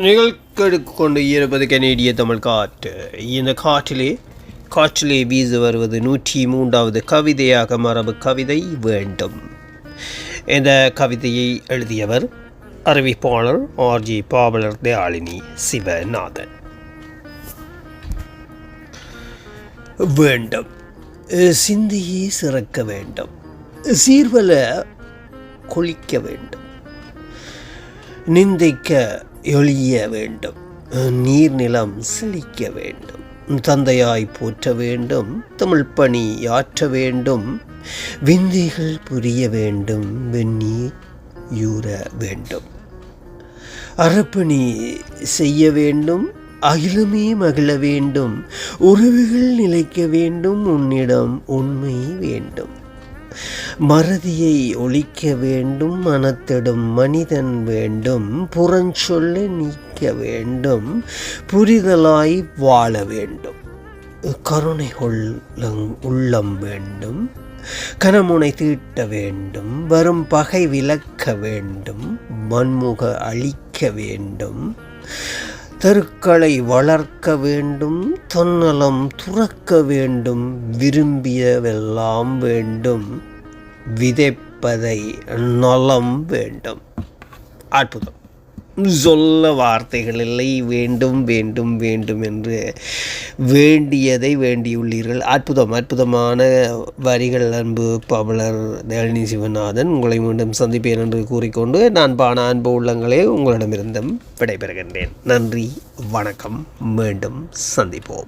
நிகழ்கெடுத்து கொண்டு இருப்பது கனேடிய தமிழ் காற்று. இந்த காற்றிலே வீச வருவது 103வது கவிதையாக மரபு கவிதை வேண்டும். இந்த கவிதையை எழுதியவர் அறிவிப்பாளர் ஆர்ஜி பாவலர் தயாளினி சிவநாதன். வேண்டும் சிந்தையே சிறக்க வேண்டும், சீர்வல கொளிக்க வேண்டும், நிந்தைக்க எளிய வேண்டும், நீர்நிலம் செழிக்க வேண்டும், தந்தையாய் போற்ற வேண்டும், தமிழ் பணி ஆற்ற வேண்டும், விந்தைகள் புரிய வேண்டும், வெந்நீர் யூற வேண்டும், அறப்பணி செய்ய வேண்டும், அகிலமே மகிழ வேண்டும், உறவுகள் நிலைக்க வேண்டும், உன்னிடம் உண்மை வேண்டும், மறதியை ஒழிக்க வேண்டும், மனத்திடும் மனிதன் வேண்டும், புறஞ்சொல்ல நீக்க வேண்டும், புரிதலாய் வாழ வேண்டும், கருணை உள்ளம் வேண்டும், கனமுனை தீட்ட வேண்டும், வரும் பகை விலக்க வேண்டும், வன்முக அழிக்க வேண்டும், தெருக்களை வளர்க்க வேண்டும், தன்னலம் துறக்க வேண்டும், விரும்பியவெல்லாம் வேண்டும், விதைப்பதை நலம் வேண்டும். அற்புதம். சொல்ல வார்த்தைகள் இல்லை. வேண்டும் வேண்டும் வேண்டும் என்று வேண்டியதை வேண்டியுள்ளீர்கள். அற்புதமான வரிகள். அன்பு பாவலர் தயாளினி சிவநாதன், உங்களை மீண்டும் சந்திப்பேன் என்று கூறிக்கொண்டு நான் பான அன்பு உள்ளங்களே உங்களிடமிருந்தும் விடைபெறுகின்றேன். நன்றி, வணக்கம், மீண்டும் சந்திப்போம்.